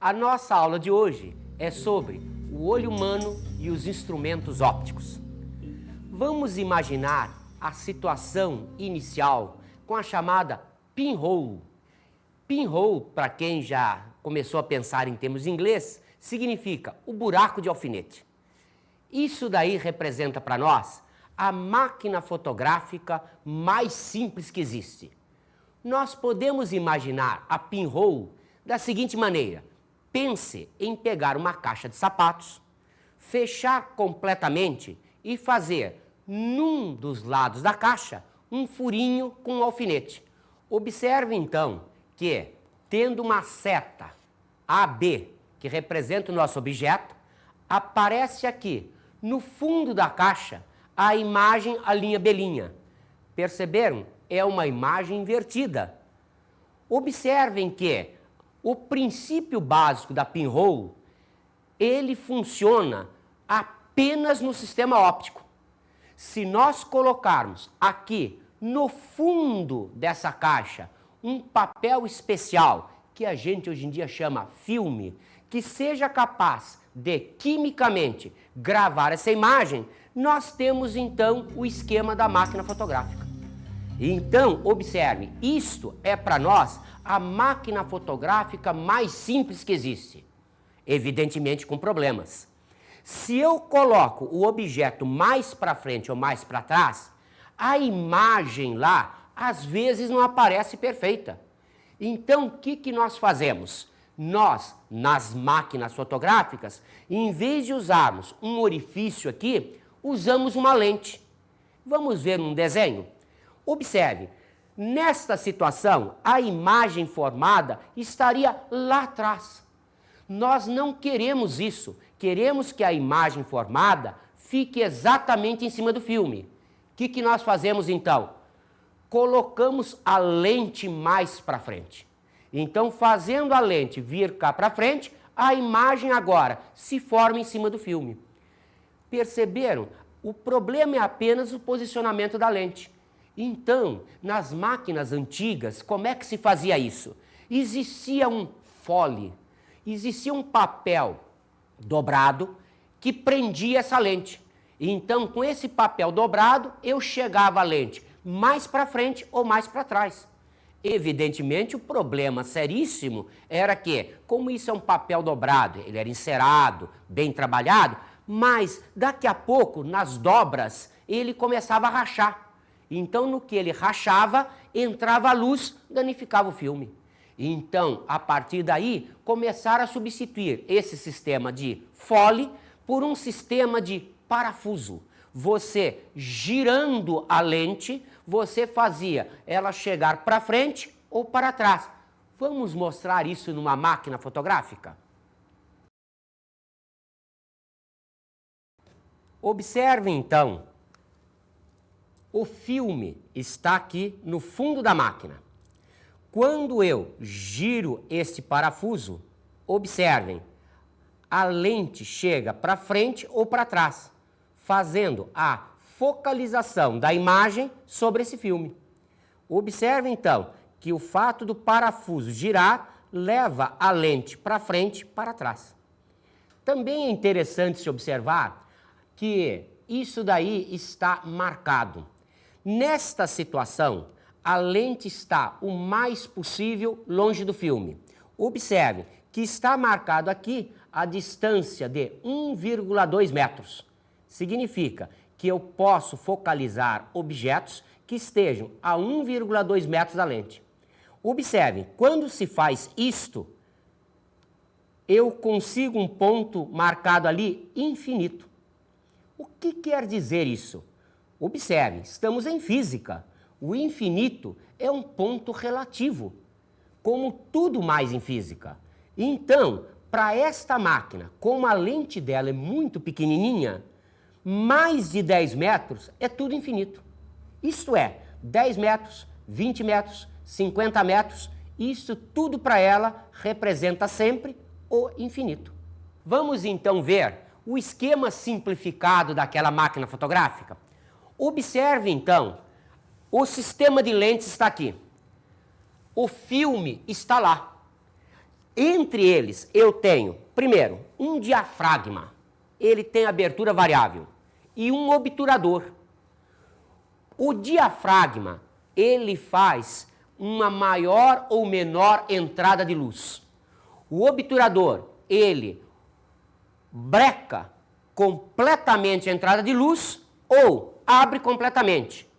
A nossa aula de hoje é sobre o olho humano e os instrumentos ópticos. Vamos imaginar a situação inicial com a chamada pinhole. Pinhole, para quem já começou a pensar em termos de inglês, significa o buraco de alfinete. Isso daí representa para nós a máquina fotográfica mais simples que existe. Nós podemos imaginar a pinhole da seguinte maneira: pense em pegar uma caixa de sapatos, fechar completamente e fazer num dos lados da caixa um furinho com um alfinete. Observe então que, tendo uma seta AB, que representa o nosso objeto, aparece aqui no fundo da caixa a imagem, a linha belinha. Perceberam? É uma imagem invertida. Observem que o princípio básico da pinhole, ele funciona apenas no sistema óptico. Se nós colocarmos aqui no fundo dessa caixa um papel especial, que a gente hoje em dia chama filme, que seja capaz de quimicamente gravar essa imagem, nós temos então o esquema da máquina fotográfica. Então, observe, isto é para nós a máquina fotográfica mais simples que existe, evidentemente com problemas. Se eu coloco o objeto mais para frente ou mais para trás, a imagem lá às vezes não aparece perfeita. Então, o que nós fazemos? Nós, nas máquinas fotográficas, em vez de usarmos um orifício aqui, usamos uma lente. Vamos ver um desenho? Observe, nesta situação, a imagem formada estaria lá atrás. Nós não queremos isso. Queremos que a imagem formada fique exatamente em cima do filme. O que nós fazemos então? Colocamos a lente mais para frente. Então, fazendo a lente vir cá para frente, a imagem agora se forma em cima do filme. Perceberam? O problema é apenas o posicionamento da lente. Então, nas máquinas antigas, como é que se fazia isso? Existia um fole, existia um papel dobrado que prendia essa lente. Então, com esse papel dobrado, eu chegava a lente mais para frente ou mais para trás. Evidentemente, o problema seríssimo era que, como isso é um papel dobrado, ele era encerado, bem trabalhado, mas daqui a pouco, nas dobras, ele começava a rachar. Então, no que ele rachava, entrava a luz, danificava o filme. Então, a partir daí, começaram a substituir esse sistema de fole por um sistema de parafuso. Você, girando a lente, você fazia ela chegar para frente ou para trás. Vamos mostrar isso numa máquina fotográfica? Observe, então. O filme está aqui no fundo da máquina. Quando eu giro este parafuso, observem, a lente chega para frente ou para trás, fazendo a focalização da imagem sobre esse filme. Observe, então, que o fato do parafuso girar leva a lente para frente e para trás. Também é interessante se observar que isso daí está marcado. Nesta situação, a lente está o mais possível longe do filme. Observe que está marcado aqui a distância de 1,2 metros. Significa que eu posso focalizar objetos que estejam a 1,2 metros da lente. Observe, quando se faz isto, eu consigo um ponto marcado ali infinito. O que quer dizer isso? Observe, estamos em física. O infinito é um ponto relativo, como tudo mais em física. Então, para esta máquina, como a lente dela é muito pequenininha, mais de 10 metros é tudo infinito. Isto é, 10 metros, 20 metros, 50 metros, isso tudo para ela representa sempre o infinito. Vamos então ver o esquema simplificado daquela máquina fotográfica? Observe então, o sistema de lentes está aqui. O filme está lá. Entre eles, eu tenho, primeiro, um diafragma. Ele tem abertura variável. E um obturador. O diafragma, ele faz uma maior ou menor entrada de luz. O obturador, ele breca completamente a entrada de luz ou abre completamente.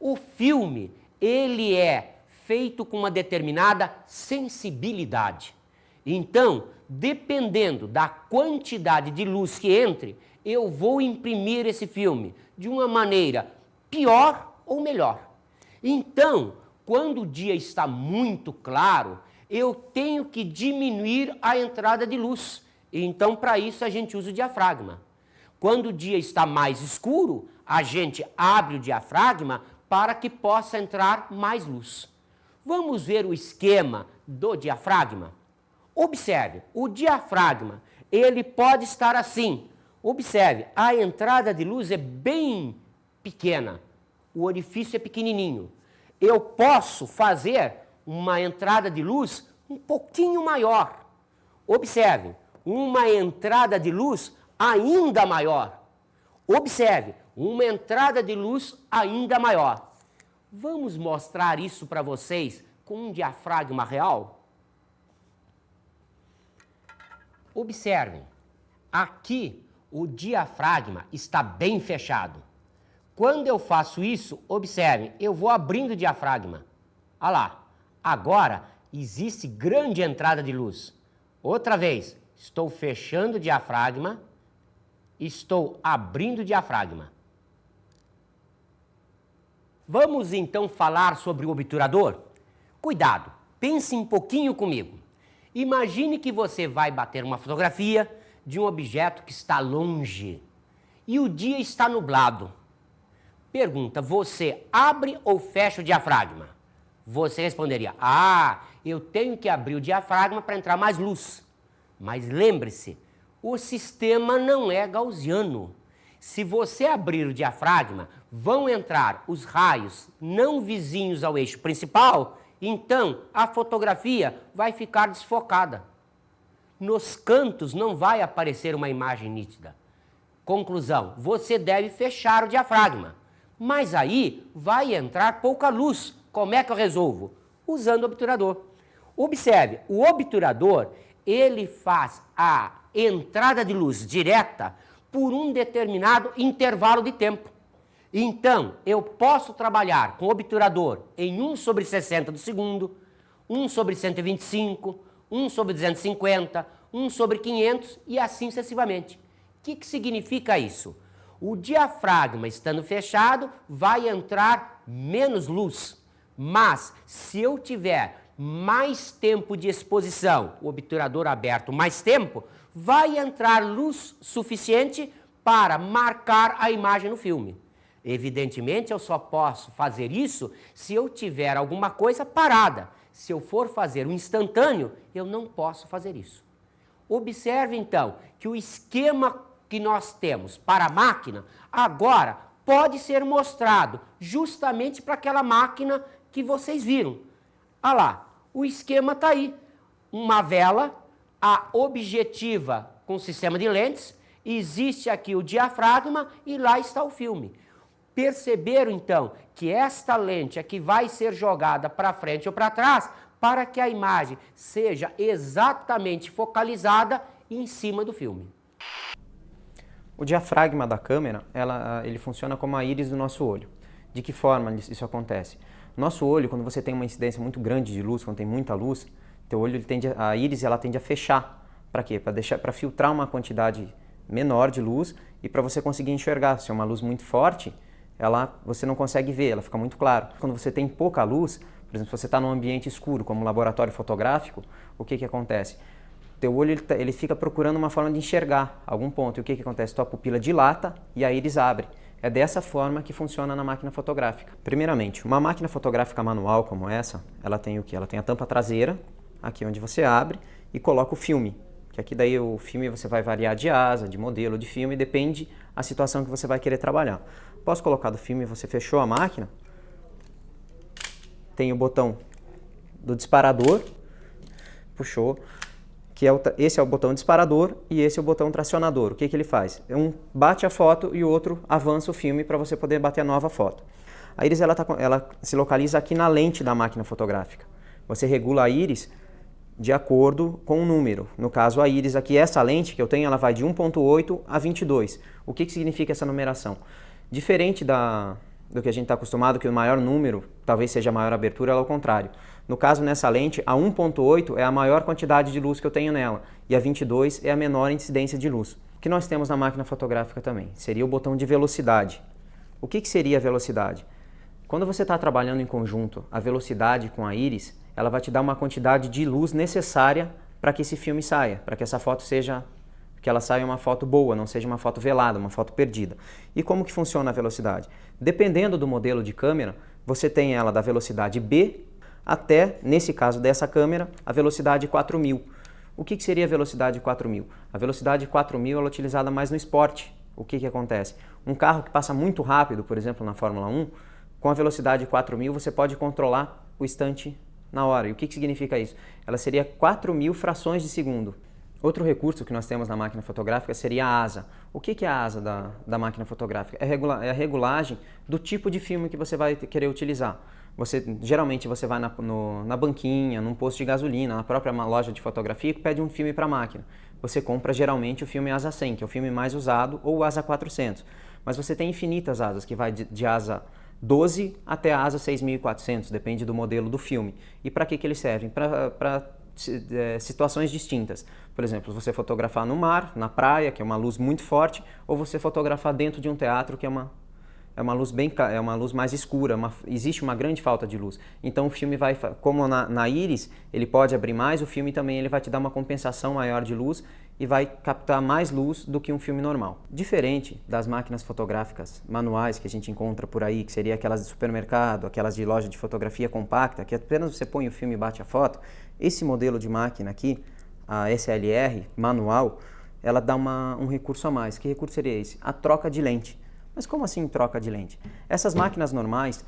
O filme, ele é feito com uma determinada sensibilidade. Então, dependendo da quantidade de luz que entre, eu vou imprimir esse filme de uma maneira pior ou melhor. Então, quando o dia está muito claro, eu tenho que diminuir a entrada de luz. Então, para isso, a gente usa o diafragma. Quando o dia está mais escuro, a gente abre o diafragma para que possa entrar mais luz. Vamos ver o esquema do diafragma? Observe, o diafragma, ele pode estar assim. Observe, a entrada de luz é bem pequena, o orifício é pequenininho. Eu posso fazer uma entrada de luz um pouquinho maior. Observe, uma entrada de luz ainda maior. Observe, uma entrada de luz ainda maior. Vamos mostrar isso para vocês com um diafragma real? Observem, aqui o diafragma está bem fechado. Quando eu faço isso, observem, eu vou abrindo o diafragma. Olha lá, agora existe grande entrada de luz. Outra vez, estou fechando o diafragma, estou abrindo o diafragma. Vamos então falar sobre o obturador? Cuidado, pense um pouquinho comigo. Imagine que você vai bater uma fotografia de um objeto que está longe e o dia está nublado. Pergunta, você abre ou fecha o diafragma? Você responderia, eu tenho que abrir o diafragma para entrar mais luz. Mas lembre-se, o sistema não é gaussiano. Se você abrir o diafragma, vão entrar os raios não vizinhos ao eixo principal, então a fotografia vai ficar desfocada. Nos cantos não vai aparecer uma imagem nítida. Conclusão, você deve fechar o diafragma. Mas aí vai entrar pouca luz. Como é que eu resolvo? Usando o obturador. Observe, o obturador, ele faz a entrada de luz direta por um determinado intervalo de tempo. Então, eu posso trabalhar com o obturador em 1/60 do segundo, 1/125, 1/250, 1/500 e assim sucessivamente. O que significa isso? O diafragma estando fechado, vai entrar menos luz. Mas, se eu tiver mais tempo de exposição, o obturador aberto mais tempo, vai entrar luz suficiente para marcar a imagem no filme. Evidentemente, eu só posso fazer isso se eu tiver alguma coisa parada. Se eu for fazer um instantâneo, eu não posso fazer isso. Observe, então, que o esquema que nós temos para a máquina, agora pode ser mostrado justamente para aquela máquina que vocês viram. Olha lá, o esquema está aí. Uma vela, a objetiva com sistema de lentes, existe aqui o diafragma e lá está o filme. Perceberam, então, que esta lente aqui vai ser jogada para frente ou para trás para que a imagem seja exatamente focalizada em cima do filme. O diafragma da câmera, ele funciona como a íris do nosso olho. De que forma isso acontece? Nosso olho, quando você tem uma incidência muito grande de luz, quando tem muita luz, teu olho, a íris ela tende a fechar. Para quê? Para filtrar uma quantidade menor de luz e para você conseguir enxergar. Se é uma luz muito forte, você não consegue ver, ela fica muito clara. Quando você tem pouca luz, por exemplo, se você está num ambiente escuro, como um laboratório fotográfico, o que acontece? Teu olho ele fica procurando uma forma de enxergar algum ponto. E o que acontece? Tua pupila dilata e a íris abre. É dessa forma que funciona na máquina fotográfica. Primeiramente, uma máquina fotográfica manual como essa, ela tem o quê? Ela tem a tampa traseira, aqui onde você abre e coloca o filme. Que aqui daí o filme você vai variar de asa, de modelo de filme, depende da situação que você vai querer trabalhar. Após colocar do filme, você fechou a máquina, tem o botão do disparador, puxou, que esse é o botão disparador e esse é o botão tracionador. O que ele faz? Um bate a foto e o outro avança o filme para você poder bater a nova foto. A íris ela se localiza aqui na lente da máquina fotográfica. Você regula a íris de acordo com o número. No caso, a íris aqui, essa lente que eu tenho, ela vai de 1.8 a 22. O que significa essa numeração? Diferente do que a gente está acostumado, que o maior número talvez seja a maior abertura, ela é o contrário. No caso, nessa lente, a 1.8 é a maior quantidade de luz que eu tenho nela e a 22 é a menor incidência de luz. O que nós temos na máquina fotográfica também seria o botão de velocidade. O que seria a velocidade? Quando você está trabalhando em conjunto, a velocidade com a íris, ela vai te dar uma quantidade de luz necessária para que esse filme saia, para que essa foto que ela saia uma foto boa, não seja uma foto velada, uma foto perdida. E como que funciona a velocidade? Dependendo do modelo de câmera, você tem ela da velocidade B até, nesse caso dessa câmera, a velocidade 4000. O que seria a velocidade 4000? A velocidade 4000 ela é utilizada mais no esporte. O que acontece? Um carro que passa muito rápido, por exemplo, na Fórmula 1, com a velocidade 4000 você pode controlar o instante na hora. E o que significa isso? Ela seria 4000 frações de segundo. Outro recurso que nós temos na máquina fotográfica seria a asa. O que é a asa da máquina fotográfica? É a regulagem do tipo de filme que você vai querer utilizar. Geralmente você vai na banquinha, num posto de gasolina, na própria loja de fotografia e pede um filme para a máquina. Você compra geralmente o filme asa 100, que é o filme mais usado, ou o asa 400. Mas você tem infinitas asas, que vai de asa 12 até a asa 6400, depende do modelo do filme. E para que eles servem? Para situações distintas. Por exemplo, você fotografar no mar, na praia, que é uma luz muito forte, ou você fotografar dentro de um teatro, que é uma luz mais escura, existe uma grande falta de luz. Então o filme vai, como na íris, ele pode abrir mais, o filme também ele vai te dar uma compensação maior de luz e vai captar mais luz do que um filme normal. Diferente das máquinas fotográficas manuais que a gente encontra por aí, que seria aquelas de supermercado, aquelas de loja de fotografia compacta, que apenas você põe o filme e bate a foto, esse modelo de máquina aqui, a SLR manual, ela dá um recurso a mais. Que recurso seria esse? A troca de lente. Mas como assim troca de lente? Essas máquinas normais,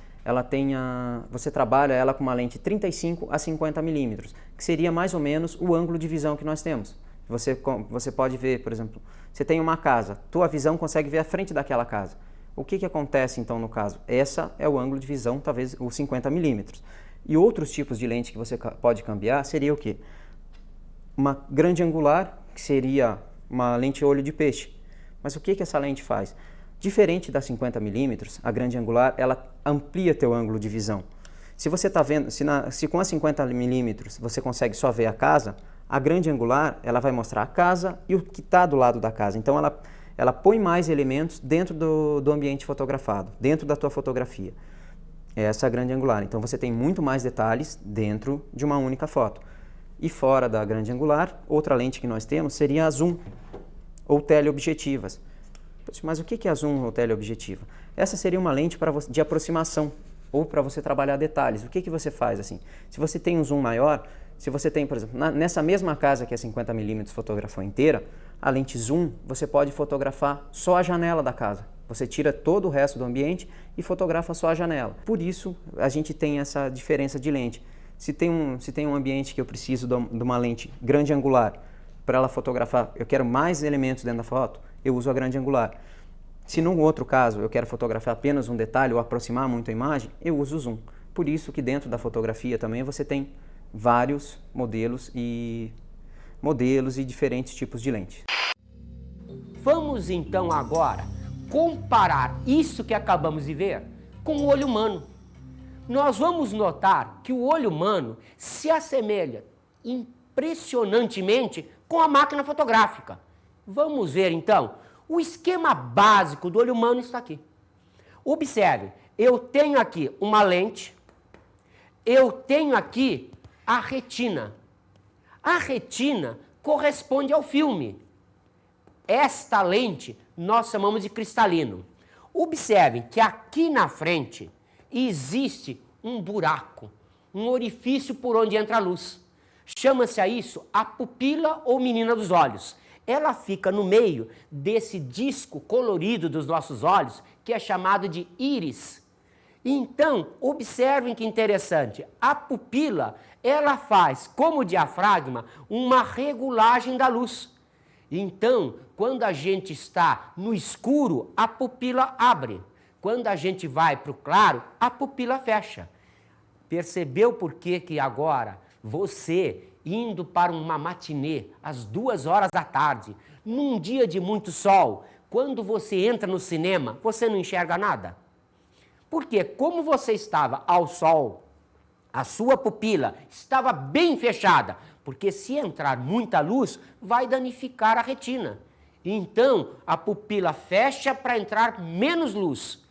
você trabalha ela com uma lente 35 a 50 milímetros, que seria mais ou menos o ângulo de visão que nós temos. Você pode ver, por exemplo, você tem uma casa, tua visão consegue ver a frente daquela casa. O que acontece então no caso? Essa é o ângulo de visão, talvez os 50 milímetros. E outros tipos de lente que você pode cambiar seria o quê? Uma grande angular, que seria uma lente olho de peixe. Mas o que essa lente faz? Diferente da 50 milímetros, a grande angular, ela amplia teu ângulo de visão. Se você está vendo, se com a 50 milímetros você consegue só ver a casa, a grande angular, ela vai mostrar a casa e o que está do lado da casa. Então ela põe mais elementos dentro do ambiente fotografado, dentro da tua fotografia. Essa é a grande angular. Então você tem muito mais detalhes dentro de uma única foto. E fora da grande angular, outra lente que nós temos seria a zoom, ou teleobjetivas. Mas o que é a zoom ou teleobjetiva? Essa seria uma lente de aproximação, ou para você trabalhar detalhes. O que você faz assim? Se você tem um zoom maior, se você tem, por exemplo, nessa mesma casa que é 50 milímetros fotografou inteira, a lente zoom, você pode fotografar só a janela da casa. Você tira todo o resto do ambiente e fotografa só a janela. Por isso, a gente tem essa diferença de lente. Se tem um ambiente que eu preciso de uma lente grande angular para ela fotografar, eu quero mais elementos dentro da foto, eu uso a grande angular. Se num outro caso eu quero fotografar apenas um detalhe ou aproximar muito a imagem, eu uso o zoom. Por isso que dentro da fotografia também você tem vários modelos e diferentes tipos de lente. Vamos então agora comparar isso que acabamos de ver com o olho humano. Nós vamos notar que o olho humano se assemelha impressionantemente com a máquina fotográfica. Vamos ver então, o esquema básico do olho humano está aqui. Observe, eu tenho aqui uma lente, eu tenho aqui a retina. A retina corresponde ao filme. Esta lente nós chamamos de cristalino. Observe que aqui na frente existe um buraco, um orifício por onde entra a luz. Chama-se a isso a pupila ou menina dos olhos. Ela fica no meio desse disco colorido dos nossos olhos, que é chamado de íris. Então, observem que interessante, a pupila, ela faz, como o diafragma, uma regulagem da luz. Então, quando a gente está no escuro, a pupila abre. Quando a gente vai para o claro, a pupila fecha. Percebeu por que agora você, indo para uma matinê às 2h da tarde, num dia de muito sol, quando você entra no cinema, você não enxerga nada? Porque como você estava ao sol, a sua pupila estava bem fechada, porque se entrar muita luz, vai danificar a retina. Então, a pupila fecha para entrar menos luz.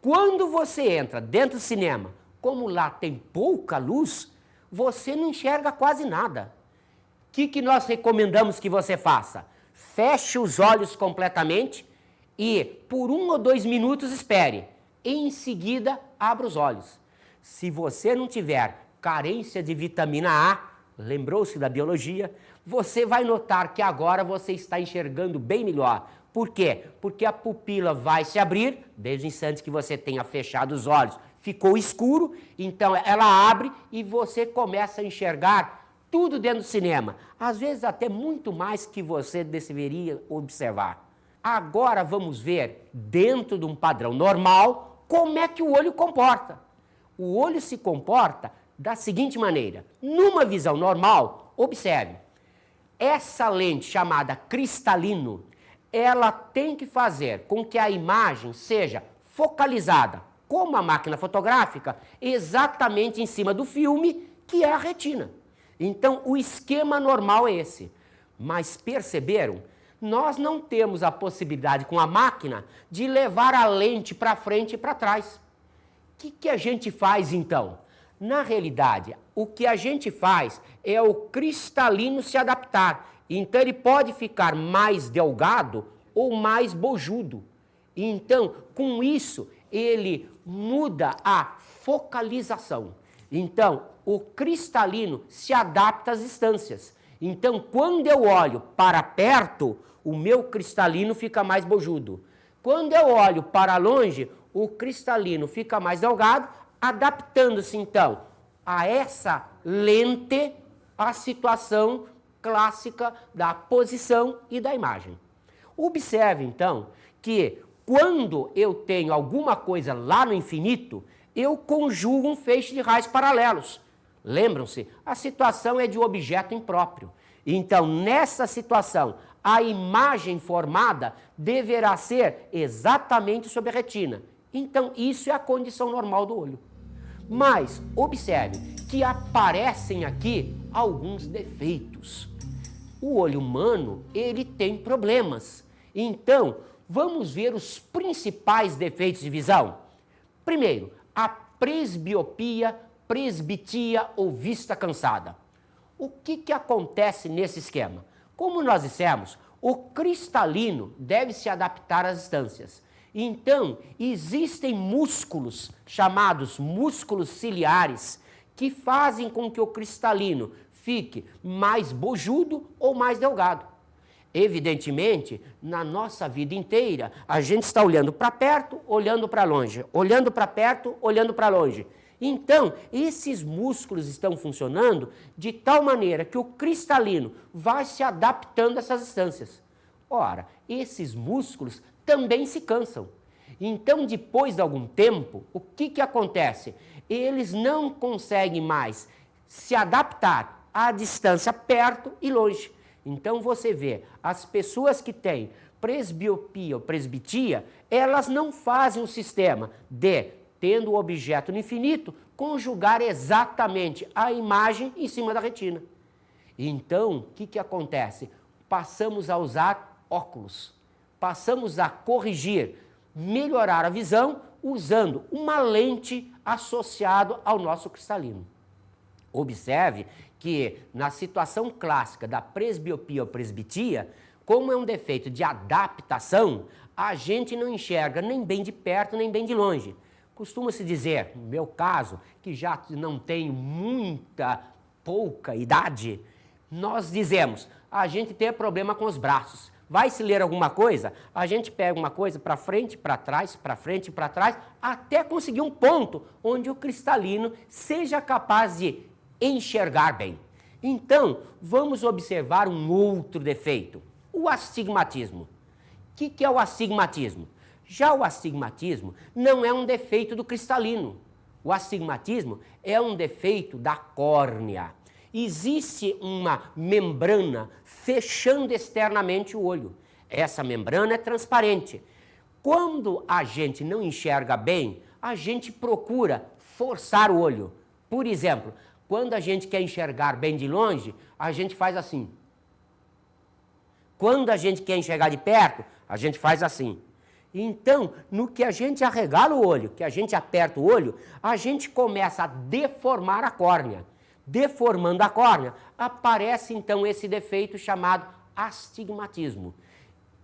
Quando você entra dentro do cinema, como lá tem pouca luz, você não enxerga quase nada. O que nós recomendamos que você faça? Feche os olhos completamente e, por 1 ou 2 minutos, espere. Em seguida, abra os olhos. Se você não tiver carência de vitamina A, lembrou-se da biologia, você vai notar que agora você está enxergando bem melhor. Por quê? Porque a pupila vai se abrir, desde o instante que você tenha fechado os olhos, ficou escuro, então ela abre e você começa a enxergar tudo dentro do cinema. Às vezes até muito mais que você deveria observar. Agora vamos ver, dentro de um padrão normal, como é que o olho comporta. O olho se comporta da seguinte maneira. Numa visão normal, observe, essa lente chamada cristalino, ela tem que fazer com que a imagem seja focalizada, como a máquina fotográfica, exatamente em cima do filme, que é a retina. Então, o esquema normal é esse. Mas perceberam? Nós não temos a possibilidade com a máquina de levar a lente para frente e para trás. O que a gente faz então? Na realidade, o que a gente faz é o cristalino se adaptar. Então ele pode ficar mais delgado ou mais bojudo. Então, com isso, ele muda a focalização. Então, o cristalino se adapta às distâncias. Então, quando eu olho para perto, o meu cristalino fica mais bojudo. Quando eu olho para longe, o cristalino fica mais delgado, adaptando-se, então, a essa lente, a situação clássica da posição e da imagem. Observe, então, que quando eu tenho alguma coisa lá no infinito, eu conjugo um feixe de raios paralelos. Lembram-se? A situação é de objeto impróprio. Então, nessa situação, a imagem formada deverá ser exatamente sobre a retina. Então, isso é a condição normal do olho. Mas, observe que aparecem aqui alguns defeitos. O olho humano, ele tem problemas. Então, vamos ver os principais defeitos de visão. Primeiro, a presbiopia, presbitia ou vista cansada. O que acontece nesse esquema? Como nós dissemos, o cristalino deve se adaptar às distâncias. Então, existem músculos, chamados músculos ciliares, que fazem com que o cristalino fique mais bojudo ou mais delgado. Evidentemente, na nossa vida inteira, a gente está olhando para perto, olhando para longe, olhando para perto, olhando para longe. Então, esses músculos estão funcionando de tal maneira que o cristalino vai se adaptando a essas distâncias. Ora, esses músculos também se cansam. Então, depois de algum tempo, o que acontece? Eles não conseguem mais se adaptar à distância perto e longe. Então, você vê, as pessoas que têm presbiopia ou presbitia, elas não fazem o sistema de, tendo o objeto no infinito, conjugar exatamente a imagem em cima da retina. Então, o que acontece? Passamos a usar óculos, passamos a corrigir, melhorar a visão usando uma lente associada ao nosso cristalino. Observe que na situação clássica da presbiopia ou presbitia, como é um defeito de adaptação, a gente não enxerga nem bem de perto nem bem de longe. Costuma-se dizer, no meu caso, que já não tenho pouca idade, nós dizemos, a gente tem problema com os braços. vai se ler alguma coisa, a gente pega uma coisa para frente, para trás, para frente e para trás, até conseguir um ponto onde o cristalino seja capaz de enxergar bem. Então, vamos observar um outro defeito, o astigmatismo. O que é o astigmatismo? Já o astigmatismo não é um defeito do cristalino. O astigmatismo é um defeito da córnea. Existe uma membrana fechando externamente o olho. Essa membrana é transparente. Quando a gente não enxerga bem, a gente procura forçar o olho. Por exemplo, quando a gente quer enxergar bem de longe, a gente faz assim. Quando a gente quer enxergar de perto, a gente faz assim. Então, no que a gente arregala o olho, que a gente aperta o olho, a gente começa a deformar a córnea. Deformando a córnea, aparece então esse defeito chamado astigmatismo.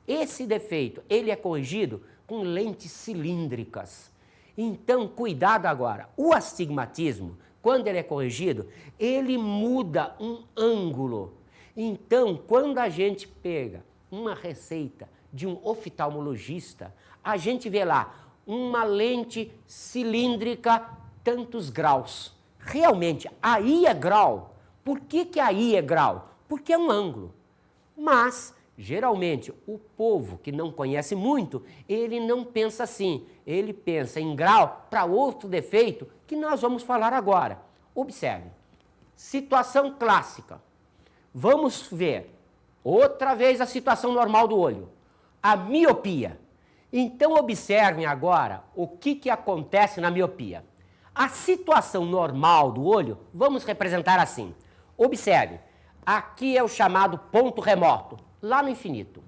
Esse defeito, ele é corrigido com lentes cilíndricas. Então, cuidado agora. O astigmatismo, quando ele é corrigido, ele muda um ângulo. Então, quando a gente pega uma receita de um oftalmologista, a gente vê lá uma lente cilíndrica, tantos graus. Realmente, aí é grau. Por que aí é grau? Porque é um ângulo. Mas, geralmente, o povo que não conhece muito, ele não pensa assim. Ele pensa em grau para outro defeito que nós vamos falar agora. Observe. Situação clássica. Vamos ver outra vez a situação normal do olho. A miopia. Então, observem agora o que acontece na miopia. A situação normal do olho, vamos representar assim. Observe, aqui é o chamado ponto remoto, lá no infinito.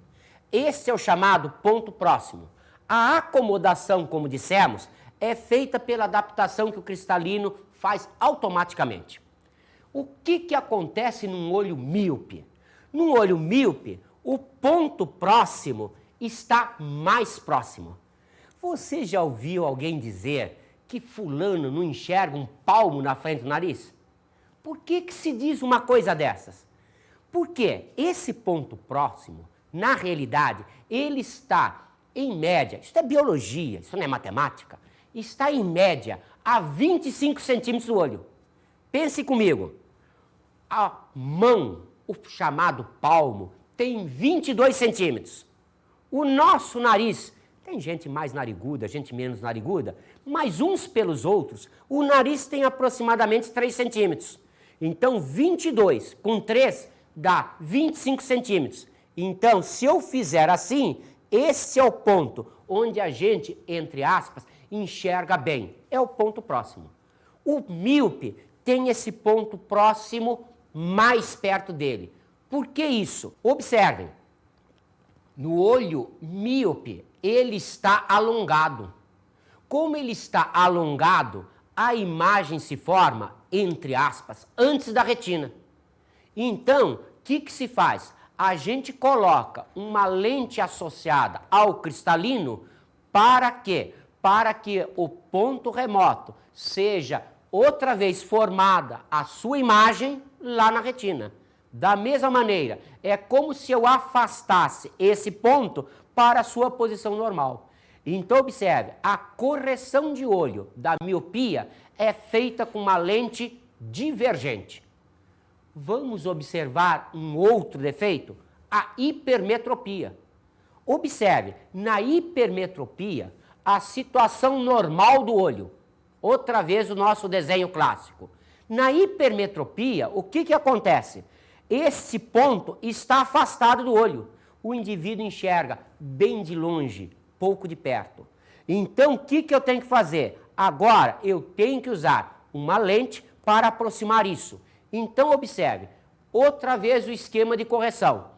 Esse é o chamado ponto próximo. A acomodação, como dissemos, é feita pela adaptação que o cristalino faz automaticamente. O que acontece num olho míope? Num olho míope, o ponto próximo está mais próximo. Você já ouviu alguém dizer que fulano não enxerga um palmo na frente do nariz? Por que se diz uma coisa dessas? Porque esse ponto próximo, na realidade, ele está, em média, isso é biologia, isso não é matemática, está em média a 25 centímetros do olho. Pense comigo, a mão, o chamado palmo, tem 22 centímetros. O nosso nariz, tem gente mais nariguda, gente menos nariguda, mas uns pelos outros, o nariz tem aproximadamente 3 centímetros. Então, 22 com 3 dá 25 centímetros. Então, se eu fizer assim, esse é o ponto onde a gente, entre aspas, enxerga bem. É o ponto próximo. O míope tem esse ponto próximo mais perto dele. Por que isso? Observem. No olho míope, ele está alongado. Como ele está alongado, a imagem se forma, entre aspas, antes da retina. Então, o que se faz? A gente coloca uma lente associada ao cristalino para quê? Para que o ponto remoto seja outra vez formada a sua imagem lá na retina. Da mesma maneira, é como se eu afastasse esse ponto para a sua posição normal. Então, observe, a correção de olho da miopia é feita com uma lente divergente. Vamos observar um outro defeito, a hipermetropia. Observe, na hipermetropia, a situação normal do olho. Outra vez o nosso desenho clássico. Na hipermetropia, o que acontece? Esse ponto está afastado do olho. O indivíduo enxerga bem de longe, pouco de perto. Então, o que eu tenho que fazer? Agora, eu tenho que usar uma lente para aproximar isso. Então, observe, outra vez o esquema de correção.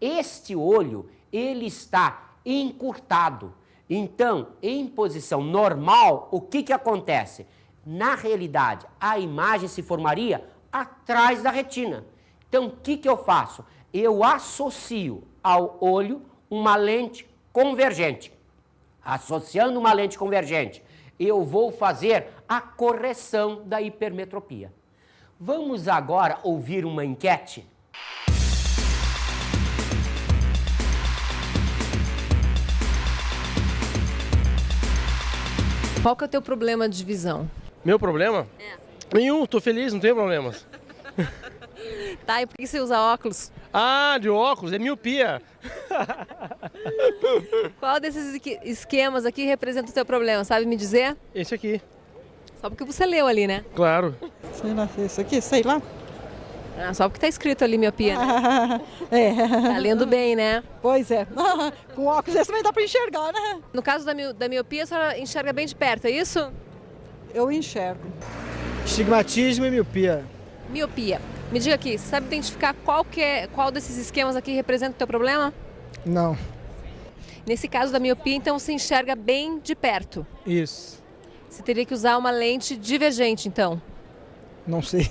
Este olho, ele está encurtado. Então, em posição normal, o que acontece? Na realidade, a imagem se formaria atrás da retina. Então, o que eu faço? Eu associo ao olho uma lente convergente. Associando uma lente convergente, eu vou fazer a correção da hipermetropia. Vamos agora ouvir uma enquete? Qual que é o teu problema de visão? Meu problema? Nenhum, tô feliz, não tenho problemas. Tá, e por que você usa óculos? Ah, de óculos, é miopia. Qual desses esquemas aqui representa o teu problema, sabe me dizer? Esse aqui, Só porque você leu ali, né? claro. Sei lá, isso aqui, sei lá. Ah, só porque tá escrito ali miopia, né? Tá lendo bem, né? Pois é. Com óculos esse também dá para enxergar, né? No caso da miopia, a senhora enxerga bem de perto, é isso? Eu enxergo. Estigmatismo e miopia. Miopia. Me diga aqui, você sabe identificar qual desses esquemas aqui representa o teu problema? Não. Nesse caso da miopia, então você enxerga bem de perto. Isso. Você teria que usar uma lente divergente, então. Não sei.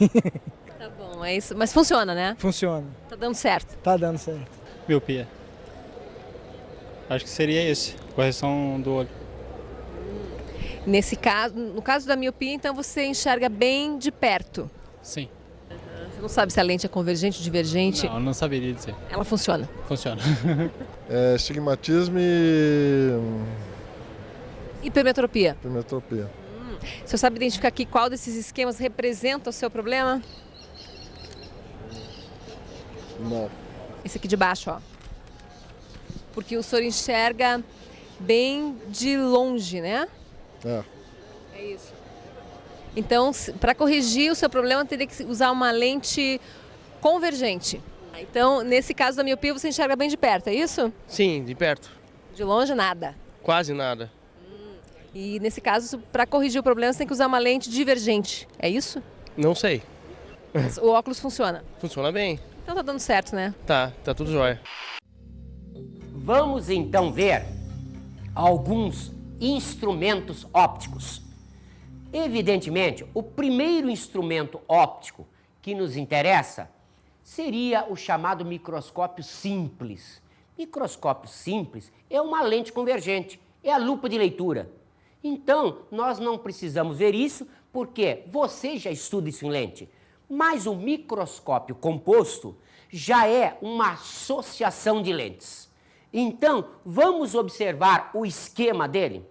Tá bom, é isso. Mas funciona, né? Funciona. Tá dando certo. Tá dando certo. Miopia. Acho que seria esse, correção do olho. Nesse caso, no caso da miopia, então você enxerga bem de perto. Sim. Você não sabe se a lente é convergente ou divergente? Não, não saberia dizer. Ela funciona. Funciona. Estigmatismo e Hipermetropia. hipermetropia. O senhor sabe identificar aqui qual desses esquemas representa o seu problema? Não. Esse aqui de baixo, ó. Porque o senhor enxerga bem de longe, né? É. É isso. Então, para corrigir o seu problema, teria que usar uma lente convergente. Então, nesse caso da miopia, você enxerga bem de perto, é isso? Sim, de perto. De longe, nada. Quase nada. E nesse caso, para corrigir o problema, você tem que usar uma lente divergente, é isso? Não sei. O óculos funciona. Funciona bem. Então tá dando certo, né? Tá tudo jóia. Vamos então ver alguns instrumentos ópticos. Evidentemente, o primeiro instrumento óptico que nos interessa seria o chamado microscópio simples. Microscópio simples é uma lente convergente, é a lupa de leitura. Então, nós não precisamos ver isso porque você já estuda isso em lente. Mas o microscópio composto já é uma associação de lentes. Então, vamos observar o esquema dele.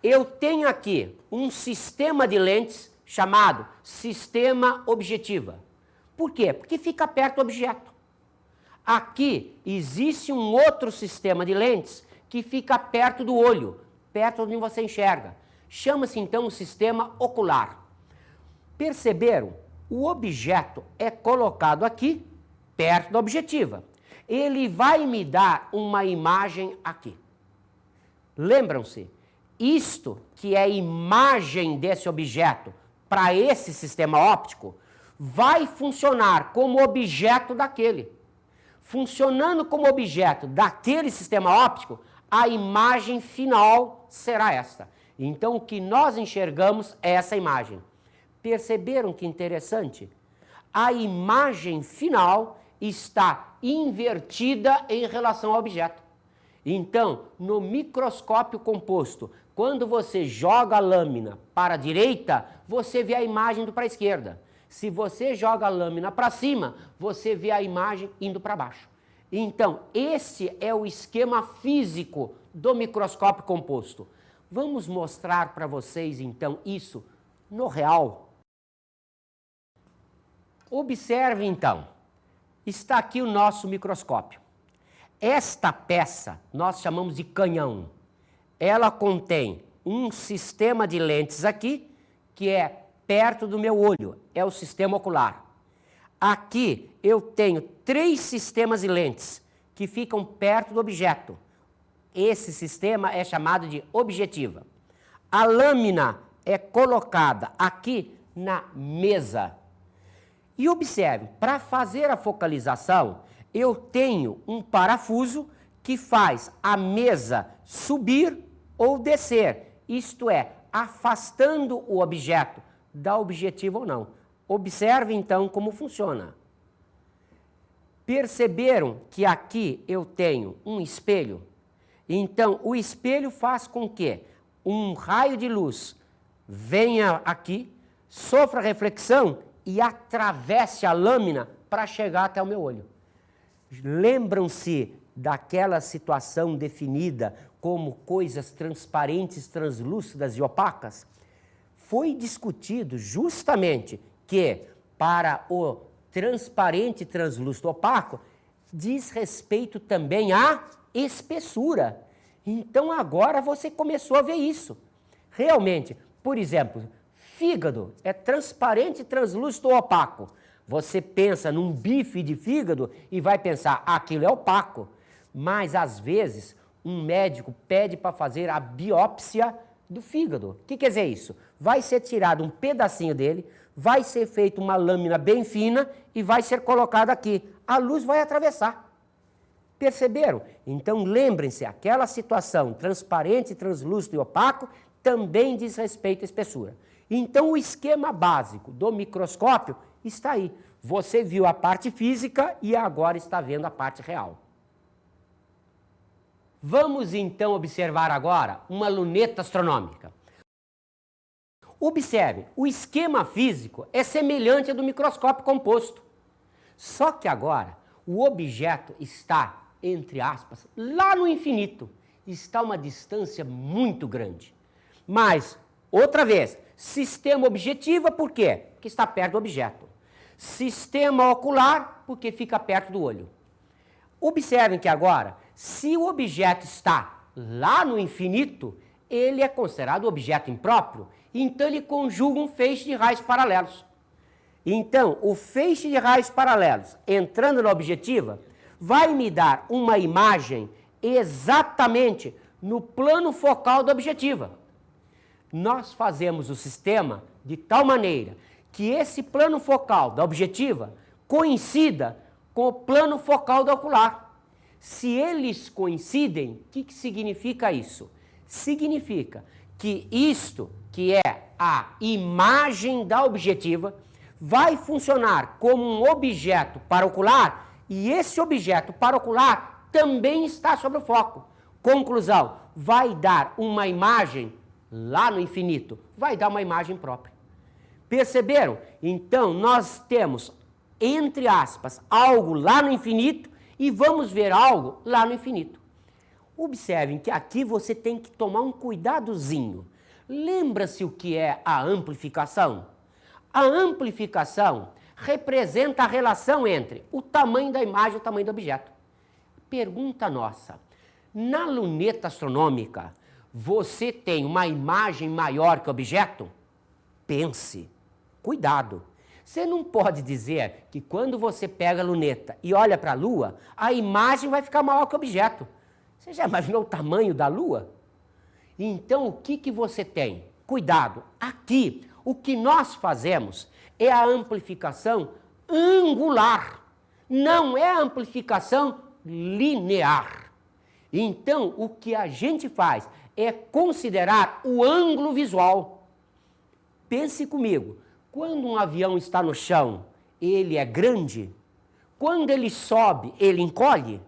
Eu tenho aqui um sistema de lentes chamado sistema objetiva. Por quê? Porque fica perto do objeto. Aqui existe um outro sistema de lentes que fica perto do olho, perto onde você enxerga. Chama-se então o sistema ocular. Perceberam? O objeto é colocado aqui, perto da objetiva. Ele vai me dar uma imagem aqui. Lembram-se? Isto que é a imagem desse objeto para esse sistema óptico vai funcionar como objeto daquele. Funcionando como objeto daquele sistema óptico, a imagem final será esta. Então, o que nós enxergamos é essa imagem. Perceberam que interessante? A imagem final está invertida em relação ao objeto. Então, no microscópio composto, quando você joga a lâmina para a direita, você vê a imagem indo para a esquerda. Se você joga a lâmina para cima, você vê a imagem indo para baixo. Então, esse é o esquema físico do microscópio composto. Vamos mostrar para vocês, então, isso no real. Observe, então. Está aqui o nosso microscópio. Esta peça nós chamamos de canhão. Ela contém um sistema de lentes aqui, que é perto do meu olho, é o sistema ocular. Aqui eu tenho 3 sistemas de lentes que ficam perto do objeto. Esse sistema é chamado de objetiva. A lâmina é colocada aqui na mesa. E observe, para fazer a focalização, eu tenho um parafuso que faz a mesa subir ou descer, isto é, afastando o objeto da objetiva ou não. Observe então como funciona. Perceberam que aqui eu tenho um espelho? Então, o espelho faz com que um raio de luz venha aqui, sofra reflexão e atravesse a lâmina para chegar até o meu olho. Lembram-se daquela situação definida como coisas transparentes, translúcidas e opacas, foi discutido justamente que para o transparente, translúcido, opaco, diz respeito também à espessura. Então agora você começou a ver isso. Realmente, por exemplo, fígado é transparente, translúcido ou opaco. Você pensa num bife de fígado e vai pensar, aquilo é opaco. Mas às vezes um médico pede para fazer a biópsia do fígado. O que quer dizer isso? Vai ser tirado um pedacinho dele, vai ser feita uma lâmina bem fina e vai ser colocado aqui. A luz vai atravessar. Perceberam? Então lembrem-se, aquela situação transparente, translúcido e opaco também diz respeito à espessura. Então o esquema básico do microscópio está aí. Você viu a parte física e agora está vendo a parte real. Vamos então observar agora uma luneta astronômica. Observe, o esquema físico é semelhante ao do microscópio composto. Só que agora o objeto está, entre aspas, lá no infinito. Está a uma distância muito grande. Mas, outra vez, sistema objetiva por quê? Porque está perto do objeto. Sistema ocular, porque fica perto do olho. Observem que agora, se o objeto está lá no infinito, ele é considerado objeto impróprio, então ele conjuga um feixe de raios paralelos. Então, o feixe de raios paralelos, entrando na objetiva, vai me dar uma imagem exatamente no plano focal da objetiva. Nós fazemos o sistema de tal maneira que esse plano focal da objetiva coincida com o plano focal da ocular. Se eles coincidem, o que significa isso? Significa que isto, que é a imagem da objetiva, vai funcionar como um objeto parocular e esse objeto parocular também está sobre o foco. Conclusão, vai dar uma imagem lá no infinito, vai dar uma imagem própria. Perceberam? Então, nós temos, entre aspas, algo lá no infinito e vamos ver algo lá no infinito. Observem que aqui você tem que tomar um cuidadozinho. Lembra-se o que é a amplificação? A amplificação representa a relação entre o tamanho da imagem e o tamanho do objeto. Pergunta nossa, na luneta astronômica, você tem uma imagem maior que o objeto? Pense, cuidado. Você não pode dizer que quando você pega a luneta e olha para a Lua, a imagem vai ficar maior que o objeto. Você já imaginou o tamanho da Lua? Então, o que você tem? Cuidado, aqui, o que nós fazemos é a amplificação angular, não é a amplificação linear. Então, o que a gente faz é considerar o ângulo visual. Pense comigo, quando um avião está no chão, ele é grande? Quando ele sobe, ele encolhe?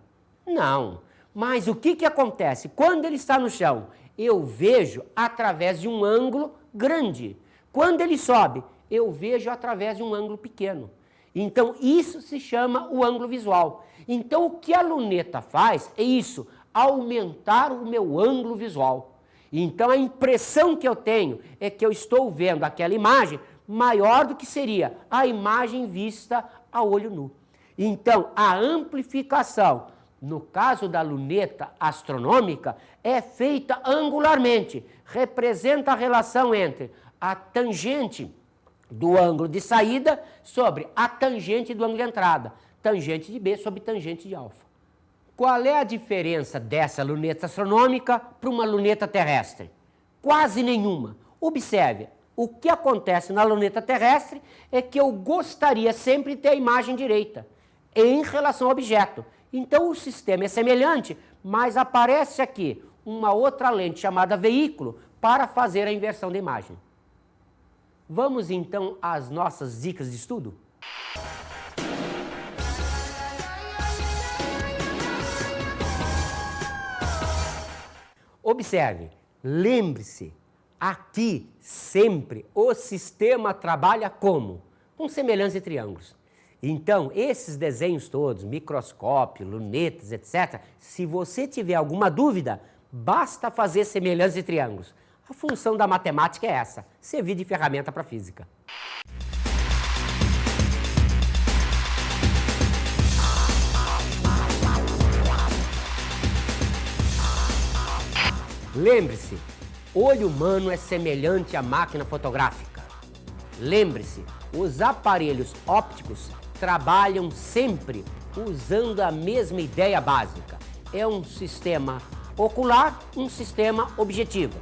Não. Mas o que acontece? Quando ele está no chão, eu vejo através de um ângulo grande. Quando ele sobe, eu vejo através de um ângulo pequeno. Então, isso se chama o ângulo visual. Então, o que a luneta faz é isso, aumentar o meu ângulo visual. Então, a impressão que eu tenho é que eu estou vendo aquela imagem maior do que seria a imagem vista a olho nu. Então, a amplificação, no caso da luneta astronômica, é feita angularmente. Representa a relação entre a tangente do ângulo de saída sobre a tangente do ângulo de entrada. Tangente de B sobre tangente de alfa. Qual é a diferença dessa luneta astronômica para uma luneta terrestre? Quase nenhuma. Observe, o que acontece na luneta terrestre é que eu gostaria sempre de ter a imagem direita em relação ao objeto. Então o sistema é semelhante, mas aparece aqui uma outra lente chamada veículo para fazer a inversão da imagem. Vamos então às nossas dicas de estudo? Observe, lembre-se, aqui sempre o sistema trabalha como? Com semelhança de triângulos. Então, esses desenhos todos, microscópio, lunetas, etc., se você tiver alguma dúvida, basta fazer semelhanças de triângulos. A função da matemática é essa, servir de ferramenta para a física. Lembre-se, olho humano é semelhante à máquina fotográfica. Lembre-se, os aparelhos ópticos trabalham sempre usando a mesma ideia básica. É um sistema ocular, um sistema objetivo.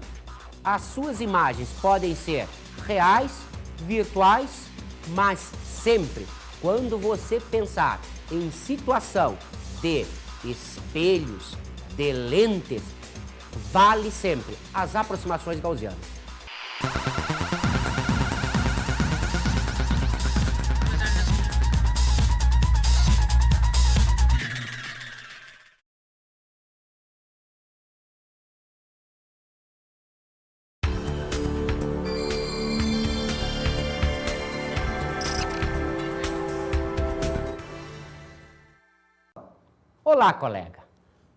As suas imagens podem ser reais, virtuais, mas sempre, quando você pensar em situação de espelhos, de lentes, vale sempre as aproximações gaussianas. Olá, colega.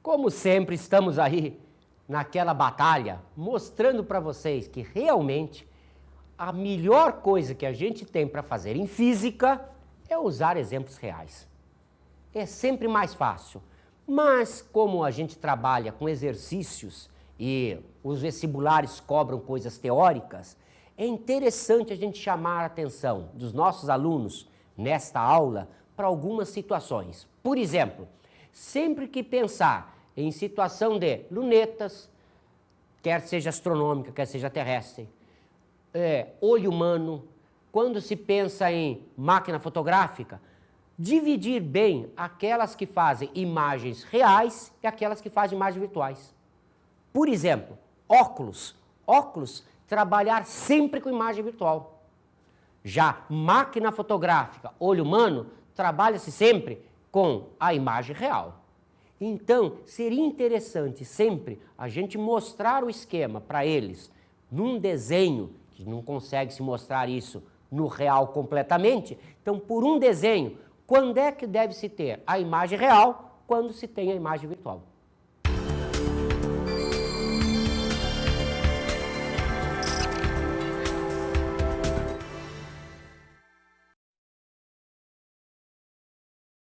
Como sempre, estamos aí naquela batalha, mostrando para vocês que realmente a melhor coisa que a gente tem para fazer em física é usar exemplos reais. É sempre mais fácil, mas como a gente trabalha com exercícios e os vestibulares cobram coisas teóricas, é interessante a gente chamar a atenção dos nossos alunos nesta aula para algumas situações. Por exemplo, sempre que pensar em situação de lunetas, quer seja astronômica, quer seja terrestre, olho humano, quando se pensa em máquina fotográfica, dividir bem aquelas que fazem imagens reais e aquelas que fazem imagens virtuais. Por exemplo, óculos. Óculos, trabalhar sempre com imagem virtual. Já máquina fotográfica, olho humano, trabalha-se sempre com a imagem real. Então, seria interessante sempre a gente mostrar o esquema para eles num desenho, que não consegue se mostrar isso no real completamente. Então, por um desenho, quando é que deve se ter a imagem real, quando se tem a imagem virtual?